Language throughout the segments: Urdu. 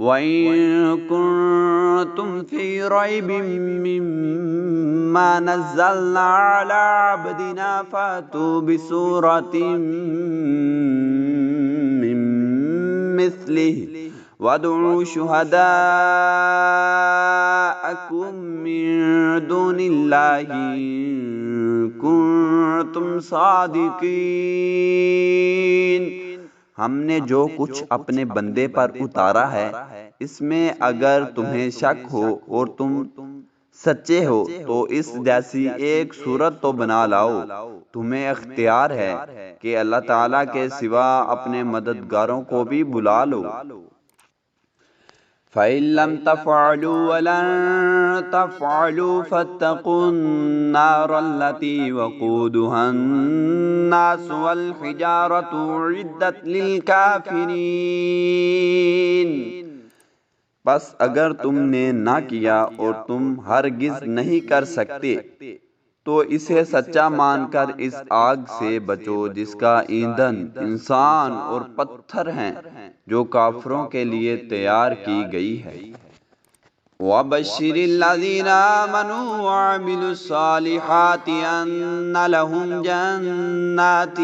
وَإِن كُنتُمْ فِي رَيْبٍ مِّمَّا نَزَّلْنَا عَلَىٰ عَبْدِنَا فَأْتُوا بِسُورَةٍ مِّن مِّثْلِهِ وَادْعُوا شُهَدَاءَكُم مِّن دُونِ اللَّهِ إِن كُنتُمْ صَادِقِينَ۔ ہم نے جو کچھ اپنے بندے پر اتارا ہے اس میں اگر تمہیں شک ہو اور تم سچے ہو تو اس جیسی ایک صورت تو بنا لاؤ۔ تمہیں اختیار ہے کہ اللہ تعالیٰ کے سوا اپنے مددگاروں کو بھی بلا لو۔ فَإِن لَّمْ تَفْعَلُوا وَلَن تَفْعَلُوا فَاتَّقُوا النَّارَ الَّتِي وَقُودُهَا النَّاسُ وَالْحِجَارَةُ أُعِدَّتْ لِلْكَافِرِينَ۔ بس اگر تم نے نہ کیا اور تم ہرگز نہیں کر سکتے تو اسے سچا مان کر اس آگ سے بچو جس کا ایندھن انسان اور پتھر ہیں جو کافروں کے لیے تیار کی گئی ہے۔ وَبَشِّرِ الَّذِينَ آمَنُوا وَعَمِلُوا الصَّالِحَاتِ أَنَّ لَهُمْ جَنَّاتٍ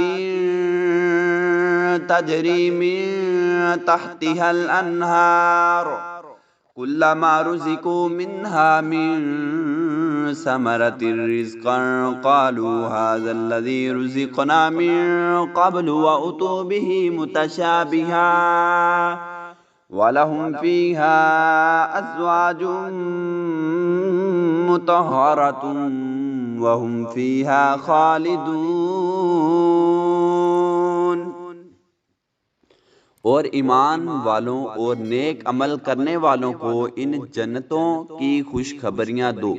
تَجْرِي مِن تَحْتِهَا الْأَنْهَارُ كُلَّمَا رُزِقُوا مِنْهَا مِن ثَمَرَةٍ رِّزْقًا قَالُوا هَٰذَا الَّذِي رُزِقْنَا مِن قَبْلُ وَأُتُوا بِهِ مُتَشَابِهًا وَلَهُمْ فِيهَا أَزْوَاجٌ مُّطَهَّرَةٌ وَهُمْ فِيهَا خَالِدُونَ۔ اور ایمان والوں اور نیک عمل کرنے والوں کو ان جنتوں کی خوشخبریاں دو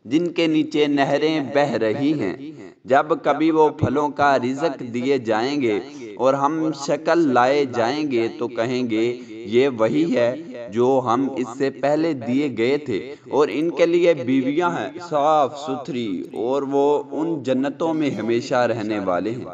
جن کے نیچے نہریں بہہ رہی ہیں۔ جب کبھی وہ پھلوں کا رزق دیے جائیں گے اور ہم شکل لائے جائیں گے تو کہیں گے یہ وہی ہے جو ہم اس سے پہلے دیے گئے تھے، اور ان کے لیے بیویاں ہیں صاف ستھری اور وہ ان جنتوں میں ہمیشہ رہنے والے ہیں۔